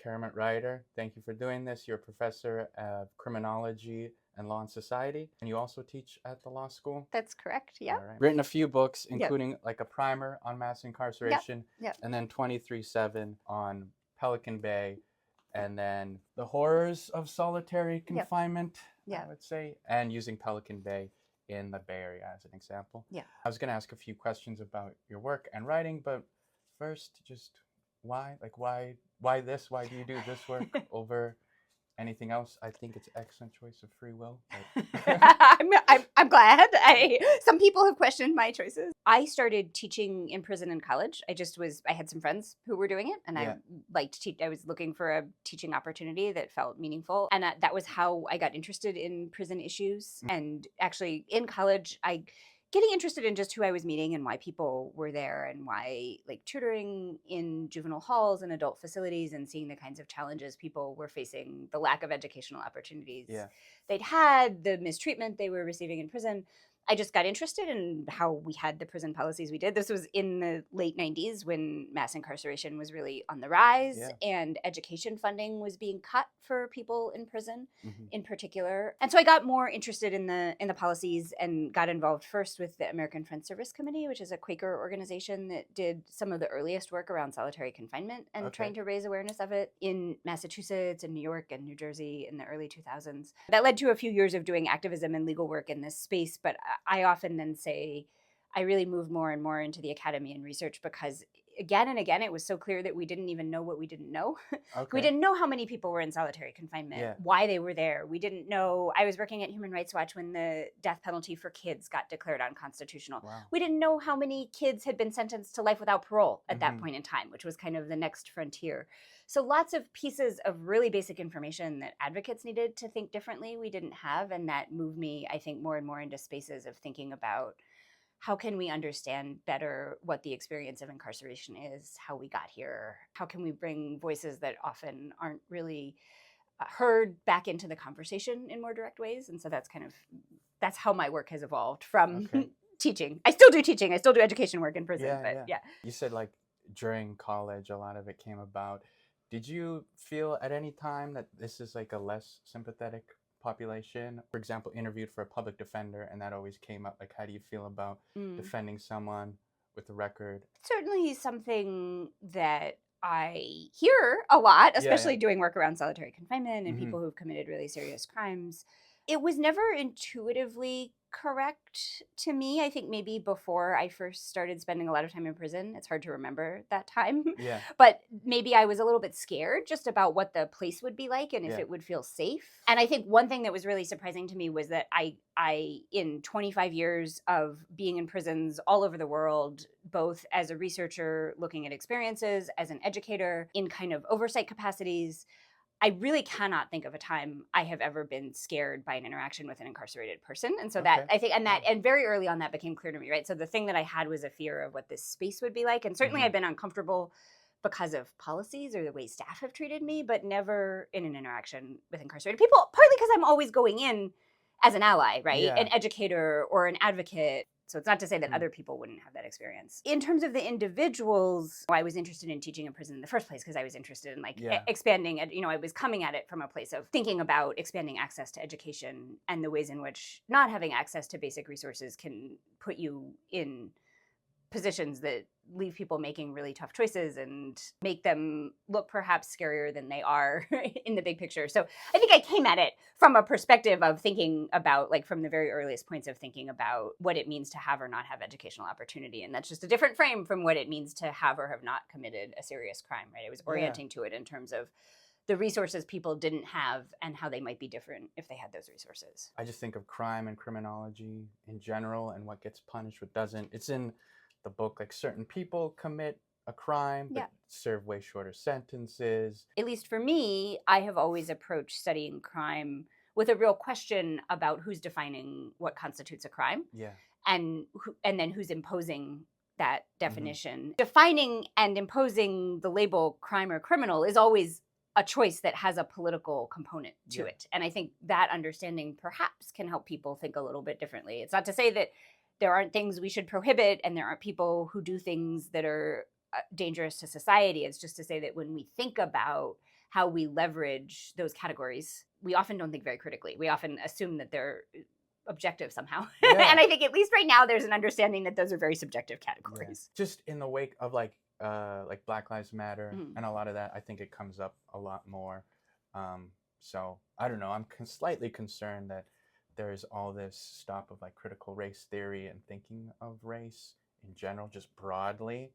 Keramet Reiter. Thank you for doing this. You're a professor of criminology and law and society, and you also teach at the law school. That's correct. Yeah. All right. Written a few books, Yep. including like a primer on mass incarceration, Yep. and then 23/7 on Pelican Bay, and then the horrors of solitary confinement, I would say, and using Pelican Bay in the Bay Area as an example. Yeah. I was going to ask a few questions about your work and writing, but first, just why? Like, why this? Why do you do this work over anything else? I think it's excellent choice of free will. I'm glad. Some people have questioned my choices. I started teaching in prison and college. I had some friends who were doing it, and I liked to teach. I was looking for a teaching opportunity that felt meaningful, and that was how I got interested in prison issues. And actually, in college, getting interested in just who I was meeting and why people were there, and why, like, tutoring in juvenile halls and adult facilities and seeing the kinds of challenges people were facing, the lack of educational opportunities they'd had, the mistreatment they were receiving in prison. I just got interested in how we had the prison policies we did. This was in the late 90s when mass incarceration was really on the rise and education funding was being cut for people in prison in particular. And so I got more interested in the policies and got involved first with the American Friends Service Committee, which is a Quaker organization that did some of the earliest work around solitary confinement and trying to raise awareness of it in Massachusetts and New York and New Jersey in the early 2000s. That led to a few years of doing activism and legal work in this space, but I often then say I really moved more and more into the academy and research because again and again, it was so clear that we didn't even know what we didn't know. We didn't know how many people were in solitary confinement, why they were there. We didn't know. I was working at Human Rights Watch when the death penalty for kids got declared unconstitutional. Wow. We didn't know how many kids had been sentenced to life without parole at that point in time, which was kind of the next frontier. So lots of pieces of really basic information that advocates needed to think differently we didn't have, and that moved me, I think, more and more into spaces of thinking about how can we understand better what the experience of incarceration is, how we got here, how can we bring voices that often aren't really heard back into the conversation in more direct ways. And so that's how my work has evolved from teaching. I still do teaching. I still do education work in prison. You said like during college, a lot of it came about. Did you feel at any time that this is like a less sympathetic population? For example, interviewed for a public defender, and that always came up. Like, how do you feel about defending someone with a record? Certainly something that I hear a lot, especially doing work around solitary confinement and people who've committed really serious crimes. It was never intuitively correct to me. I think maybe before I first started spending a lot of time in prison, it's hard to remember that time. But maybe I was a little bit scared just about what the place would be like and if it would feel safe. And I think one thing that was really surprising to me was that I in 25 years of being in prisons all over the world, both as a researcher looking at experiences, as an educator in kind of oversight capacities, I really cannot think of a time I have ever been scared by an interaction with an incarcerated person. And so that, I think, and very early on that became clear to me, right? So the thing that I had was a fear of what this space would be like. And certainly I've been uncomfortable because of policies or the way staff have treated me, but never in an interaction with incarcerated people, partly because I'm always going in as an ally, right? An educator or an advocate. So it's not to say that other people wouldn't have that experience. In terms of the individuals, I was interested in teaching in prison in the first place because I was interested in expanding it. I was coming at it from a place of thinking about expanding access to education and the ways in which not having access to basic resources can put you in positions that leave people making really tough choices and make them look perhaps scarier than they are in the big picture. So I think I came at it from a perspective of thinking about, like, from the very earliest points of thinking about what it means to have or not have educational opportunity. And that's just a different frame from what it means to have or have not committed a serious crime, right? I was orienting to it in terms of the resources people didn't have and how they might be different if they had those resources. I just think of crime and criminology in general and what gets punished, what doesn't. It's in the book, like, certain people commit a crime but serve way shorter sentences. At least for me, I have always approached studying crime with a real question about who's defining what constitutes a crime, and then who's imposing that definition. Defining and imposing the label crime or criminal is always a choice that has a political component to it. And I think that understanding perhaps can help people think a little bit differently. It's not to say that there aren't things we should prohibit and there aren't people who do things that are dangerous to society. It's just to say that when we think about how we leverage those categories, we often don't think very critically. We often assume that they're objective somehow. Yeah. And I think at least right now there's an understanding that those are very subjective categories. Yeah. Just in the wake of like Black Lives Matter and a lot of that, I think it comes up a lot more. So I don't know. I'm slightly concerned that there's all this stop of like critical race theory and thinking of race in general, just broadly,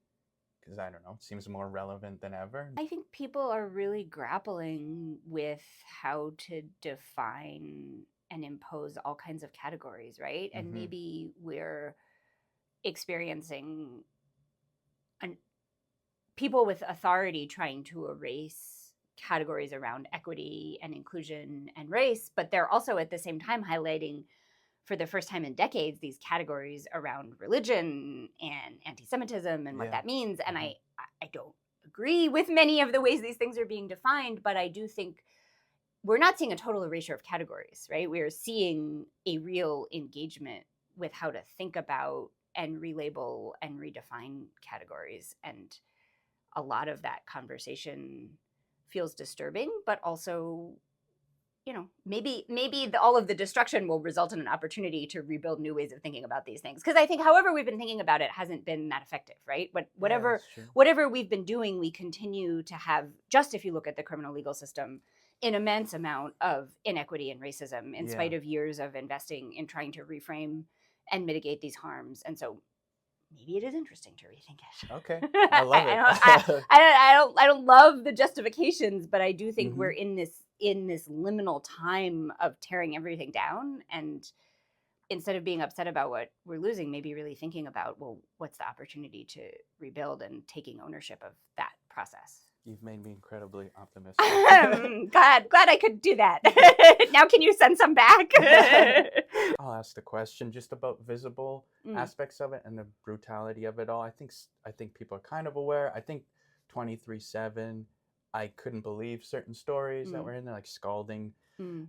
because I don't know, it seems more relevant than ever. I think people are really grappling with how to define and impose all kinds of categories, right? And maybe we're experiencing people with authority trying to erase categories around equity and inclusion and race, but they're also at the same time highlighting for the first time in decades these categories around religion and anti-Semitism and what that means. And I don't agree with many of the ways these things are being defined, but I do think we're not seeing a total erasure of categories, right? We're seeing a real engagement with how to think about and relabel and redefine categories. And a lot of that conversation feels disturbing, but also, you know, maybe all of the destruction will result in an opportunity to rebuild new ways of thinking about these things. Because I think however we've been thinking about it hasn't been that effective, right? But whatever we've been doing, we continue to have, just if you look at the criminal legal system, an immense amount of inequity and racism in spite of years of investing in trying to reframe and mitigate these harms. And so maybe it is interesting to rethink it. Okay, I love it. I don't love the justifications, but I do think we're in this liminal time of tearing everything down, and instead of being upset about what we're losing, maybe really thinking about, well, what's the opportunity to rebuild and taking ownership of that process. You've made me incredibly optimistic. Glad I could do that. Now can you send some back? I'll ask the question just about visible aspects of it and the brutality of it all. I think people are kind of aware. I think 23/7, I couldn't believe certain stories that were in there, like scalding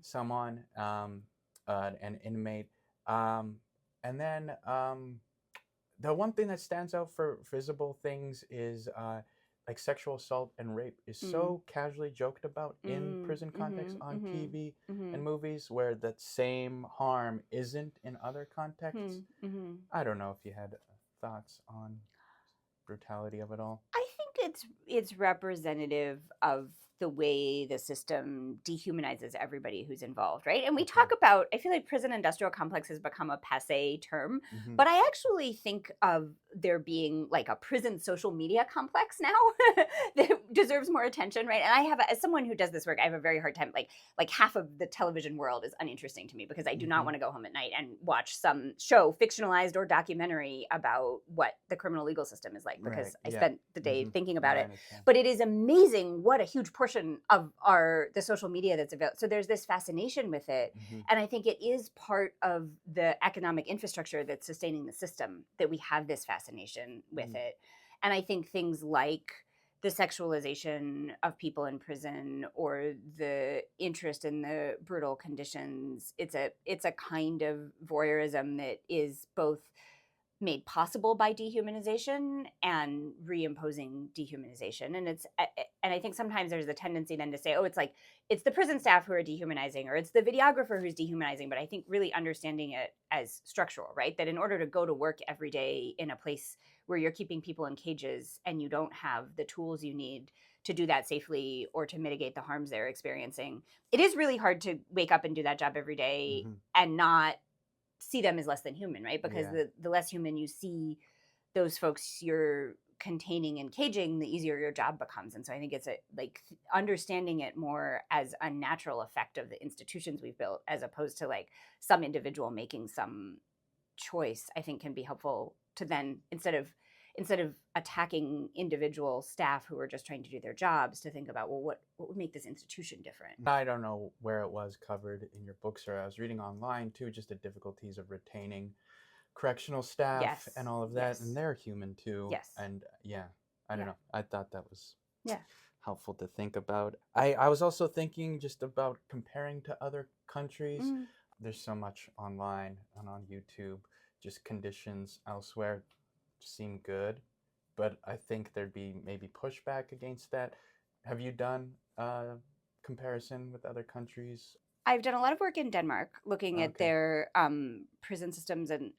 someone, an inmate. And then the one thing that stands out for visible things is like sexual assault and rape is so casually joked about in prison context on TV and movies, where that same harm isn't in other contexts. I don't know if you had thoughts on brutality of it all. I think it's representative of the way the system dehumanizes everybody who's involved, right? And we talk about, I feel like prison industrial complex has become a passé term, but I actually think of there being like a prison social media complex now that deserves more attention, right? And I have, as someone who does this work, I have a very hard time, like half of the television world is uninteresting to me because I do not want to go home at night and watch some show, fictionalized or documentary, about what the criminal legal system is like, because I spent the day thinking about it. But it is amazing what a huge portion of the social media that's available. So there's this fascination with it. And I think it is part of the economic infrastructure that's sustaining the system, that we have this fascination with it. And I think things like the sexualization of people in prison or the interest in the brutal conditions, it's a kind of voyeurism that is both made possible by dehumanization and reimposing dehumanization. And I think sometimes there's a tendency then to say, oh, it's the prison staff who are dehumanizing, or it's the videographer who's dehumanizing. But I think really understanding it as structural, right? That in order to go to work every day in a place where you're keeping people in cages and you don't have the tools you need to do that safely or to mitigate the harms they're experiencing, it is really hard to wake up and do that job every day and not see them as less than human, right? Because the less human you see those folks you're containing and caging, the easier your job becomes. And so I think it's understanding it more as a natural effect of the institutions we've built, as opposed to like some individual making some choice, I think can be helpful to then, instead of attacking individual staff who are just trying to do their jobs, to think about, well, what would make this institution different? I don't know where it was covered in your books, or I was reading online too, just the difficulties of retaining correctional staff and all of that. And they're human too. And I don't know. I thought that was helpful to think about. I was also thinking just about comparing to other countries. There's so much online and on YouTube, just conditions elsewhere seem good, but I think there'd be maybe pushback against that. Have you done comparison with other countries? I've done a lot of work in Denmark looking at Okay. their prison systems, and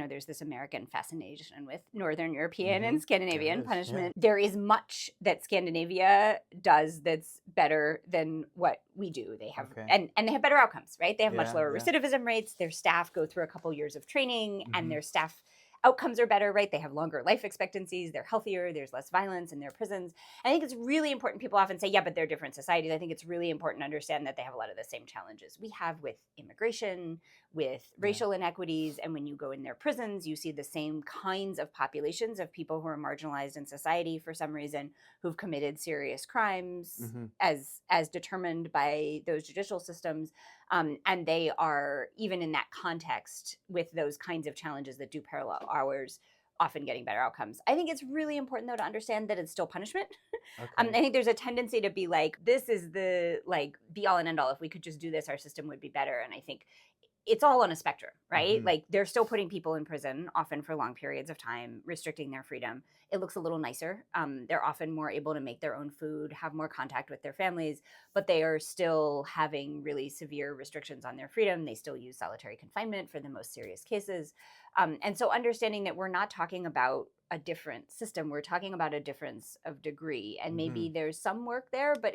there's this American fascination with Northern European Mm-hmm. and Scandinavian There is, yeah. punishment. There is much that Scandinavia does that's better than what we do. They have, Okay. and they have better outcomes, right? They have much Yeah, lower yeah. recidivism rates. Their staff go through a couple years of training, Mm-hmm. and their staff outcomes are better, right? They have longer life expectancies. They're healthier. There's less violence in their prisons. I think it's really important. People often say, yeah, but they're different societies. I think it's really important to understand that they have a lot of the same challenges we have with immigration, with racial inequities. And when you go in their prisons, you see the same kinds of populations of people who are marginalized in society for some reason, who've committed serious crimes Mm-hmm. as determined by those judicial systems. And they are, even in that context, with those kinds of challenges that do parallel ours, often getting better outcomes. I think it's really important, though, to understand that it's still punishment. Okay. I think there's a tendency to be like, this is the be all and end all. If we could just do this, our system would be better. And I think it's all on a spectrum, right? Mm-hmm. Like they're still putting people in prison, often for long periods of time, restricting their freedom. It looks a little nicer. They're often more able to make their own food, have more contact with their families, but they are still having really severe restrictions on their freedom. They still use solitary confinement for the most serious cases. And so understanding that we're not talking about a different system, we're talking about a difference of degree. And maybe there's some work there, but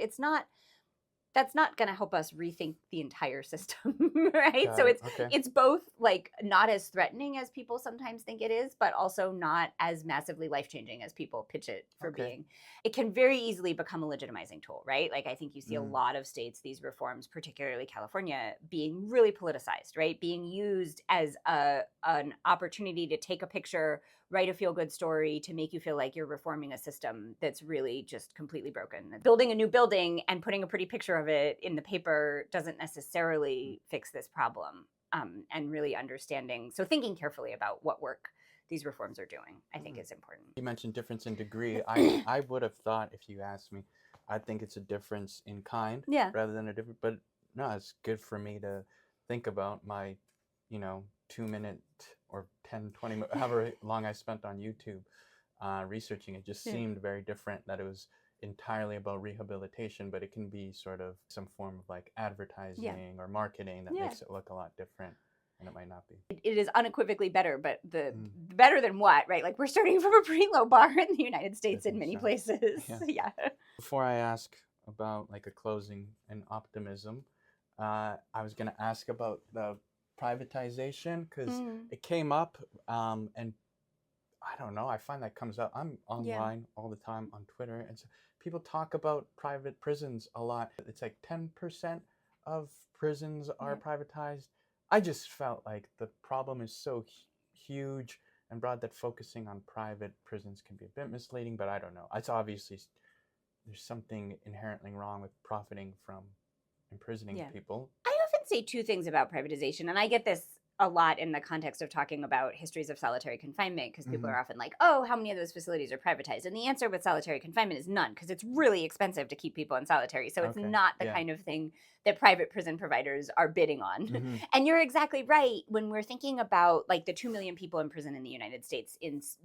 that's not going to help us rethink the entire system, right? Got So it. Okay. it's both like not as threatening as people sometimes think it is, but also not as massively life-changing as people pitch it for being. It can very easily become a legitimizing tool, right? Like I think you see a lot of states, these reforms, particularly California, being really politicized, right? Being used as an opportunity to take a picture, write a feel-good story to make you feel like you're reforming a system that's really just completely broken. Building a new building and putting a pretty picture of it in the paper doesn't necessarily fix this problem. And really understanding, so thinking carefully about what work these reforms are doing, I think is important. You mentioned difference in degree. I would have thought, if you asked me, I think it's a difference in kind rather than a different, but no, it's good for me to think about my, 2 minute or 10, 20, however long I spent on YouTube researching it just seemed very different, that it was entirely about rehabilitation, but it can be sort of some form of like advertising or marketing that makes it look a lot different. And it might not be. It is unequivocally better, but the better than what, right? Like we're starting from a pretty low bar in the United States in many places. Yeah. Before I ask about like a closing and optimism, I was going to ask about the privatization, because it came up, and I don't know, I find that comes up. I'm online all the time on Twitter, and so people talk about private prisons a lot. It's like 10% of prisons are privatized. I just felt like the problem is so huge and broad that focusing on private prisons can be a bit misleading, but I don't know. It's obviously, there's something inherently wrong with profiting from imprisoning people. I often say two things about privatization, and I get this a lot in the context of talking about histories of solitary confinement, because people are often like, oh, how many of those facilities are privatized? And the answer with solitary confinement is none, because it's really expensive to keep people in solitary. So it's not the kind of thing that private prison providers are bidding on. And you're exactly right. When we're thinking about like the 2 million people in prison in the United States,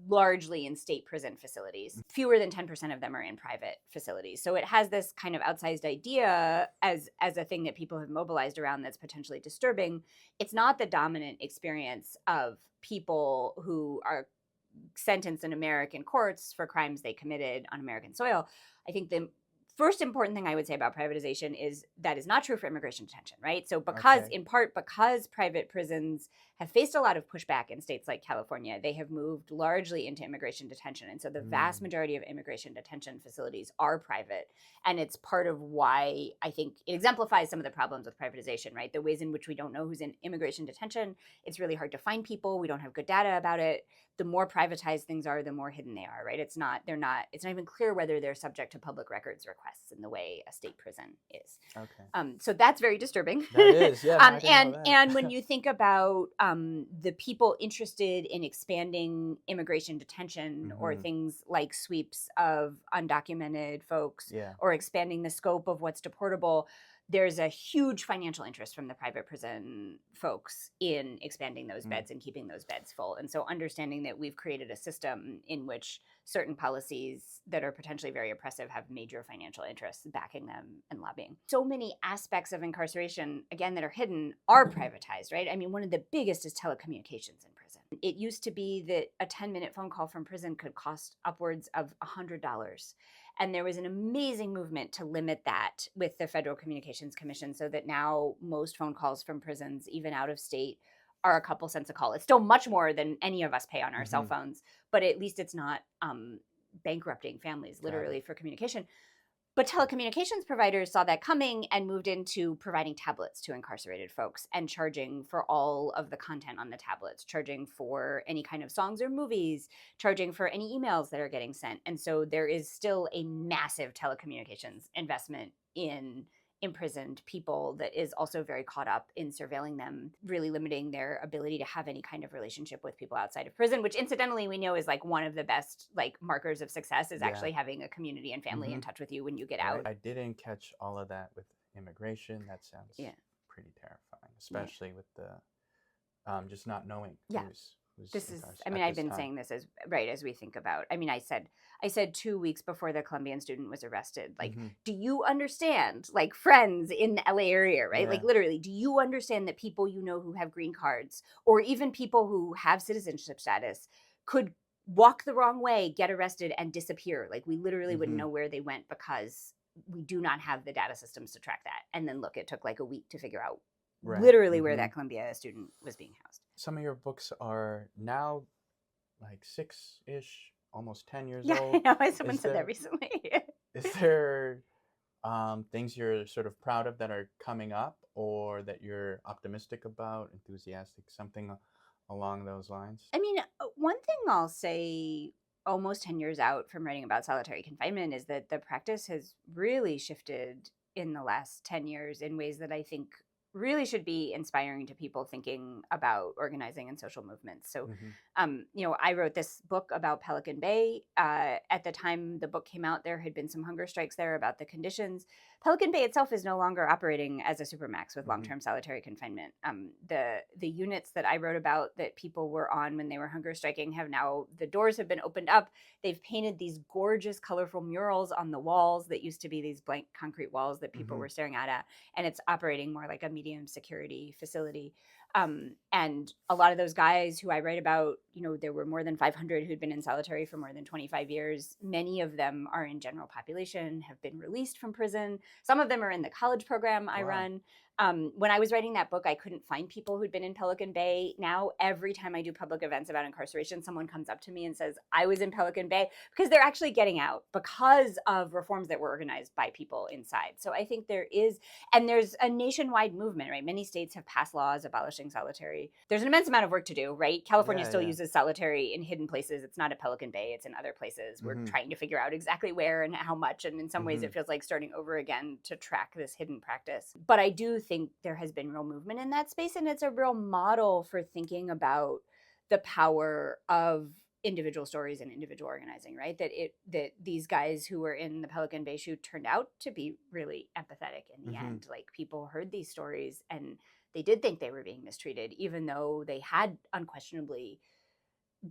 largely in state prison facilities, fewer than 10% of them are in private facilities. So it has this kind of outsized idea as a thing that people have mobilized around that's potentially disturbing. It's not the dominant experience of people who are sentenced in American courts for crimes they committed on American soil. I think the first important thing I would say about privatization is that is not true for immigration detention, right? So in part because private prisons have faced a lot of pushback in states like California, they have moved largely into immigration detention. And so the vast majority of immigration detention facilities are private. And it's part of why I think it exemplifies some of the problems with privatization, right? The ways in which we don't know who's in immigration detention. It's really hard to find people. We don't have good data about it. The more privatized things are, the more hidden they are, right? It's not even clear whether they're subject to public records requests in the way a state prison is. Okay. So that's very disturbing. That is, yeah. I didn't know that. And when you think about the people interested in expanding immigration detention or things like sweeps of undocumented folks or expanding the scope of what's deportable, there's a huge financial interest from the private prison folks in expanding those beds and keeping those beds full. And so understanding that we've created a system in which certain policies that are potentially very oppressive have major financial interests backing them and lobbying. So many aspects of incarceration, again, that are hidden are privatized, right? I mean, one of the biggest is telecommunications in prison. It used to be that a 10-minute phone call from prison could cost upwards of $100. And there was an amazing movement to limit that with the Federal Communications Commission so that now most phone calls from prisons, even out of state, are a couple cents a call. It's still much more than any of us pay on our cell phones, but at least it's not bankrupting families literally for communication. But telecommunications providers saw that coming and moved into providing tablets to incarcerated folks and charging for all of the content on the tablets, charging for any kind of songs or movies, charging for any emails that are getting sent. And so there is still a massive telecommunications investment in imprisoned people that is also very caught up in surveilling them, really limiting their ability to have any kind of relationship with people outside of prison, which incidentally we know is like one of the best like markers of success is actually having a community and family in touch with you when you get out. I didn't catch all of that with immigration. That sounds pretty terrifying, especially with the just not knowing who's this is, I mean, I've been saying this as we think about, I mean, I said 2 weeks before the Colombian student was arrested, like, do you understand, like friends in the LA area, right? Like literally, do you understand that people you know who have green cards or even people who have citizenship status could walk the wrong way, get arrested and disappear? Like we literally wouldn't know where they went because we do not have the data systems to track that. And then look, it took like a week to figure out literally where that Columbia student was being housed. Some of your books are now like 6-ish, almost 10 years old. Yeah, I know. Someone said that recently. Is there things you're sort of proud of that are coming up or that you're optimistic about, enthusiastic, something along those lines? I mean, one thing I'll say almost 10 years out from writing about solitary confinement is that the practice has really shifted in the last 10 years in ways that I think really should be inspiring to people thinking about organizing and social movements. So, you know, I wrote this book about Pelican Bay. At the time the book came out, there had been some hunger strikes there about the conditions. Pelican Bay itself is no longer operating as a supermax with long-term solitary confinement. The units that I wrote about that people were on when they were hunger striking have now, the doors have been opened up. They've painted these gorgeous, colorful murals on the walls that used to be these blank concrete walls that people were staring at, and it's operating more like a medium security facility. And a lot of those guys who I write about, you know, there were more than 500 who'd been in solitary for more than 25 years. Many of them are in general population, have been released from prison. Some of them are in the college program I run. When I was writing that book, I couldn't find people who'd been in Pelican Bay. Now, every time I do public events about incarceration, someone comes up to me and says, I was in Pelican Bay, because they're actually getting out because of reforms that were organized by people inside. So I think there is, and there's a nationwide movement, right? Many states have passed laws abolishing solitary. There's an immense amount of work to do, right? California still uses solitary in hidden places. It's not at Pelican Bay, it's in other places. We're trying to figure out exactly where and how much. And in some ways, it feels like starting over again to track this hidden practice. But I do think there has been real movement in that space, and it's a real model for thinking about the power of individual stories and individual organizing, right? That these guys who were in the Pelican Bay shoot turned out to be really empathetic in the end. Like people heard these stories and they did think they were being mistreated, even though they had unquestionably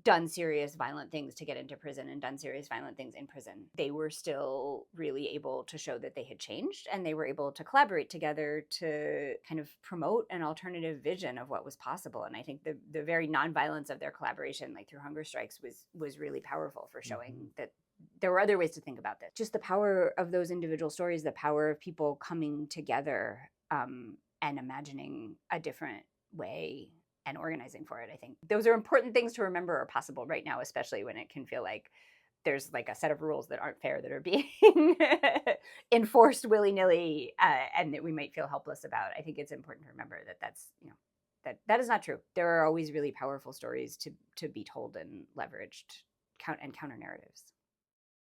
done serious violent things to get into prison and done serious violent things in prison. They were still really able to show that they had changed, and they were able to collaborate together to kind of promote an alternative vision of what was possible. And I think the very nonviolence of their collaboration, like through hunger strikes, was really powerful for showing that there were other ways to think about this. Just the power of those individual stories, the power of people coming together and imagining a different way and organizing for it. I think those are important things to remember are possible right now, especially when it can feel like there's like a set of rules that aren't fair that are being enforced willy-nilly and that we might feel helpless about. I think it's important to remember that that's, you know, that is not true. There are always really powerful stories to be told and leveraged and counter narratives.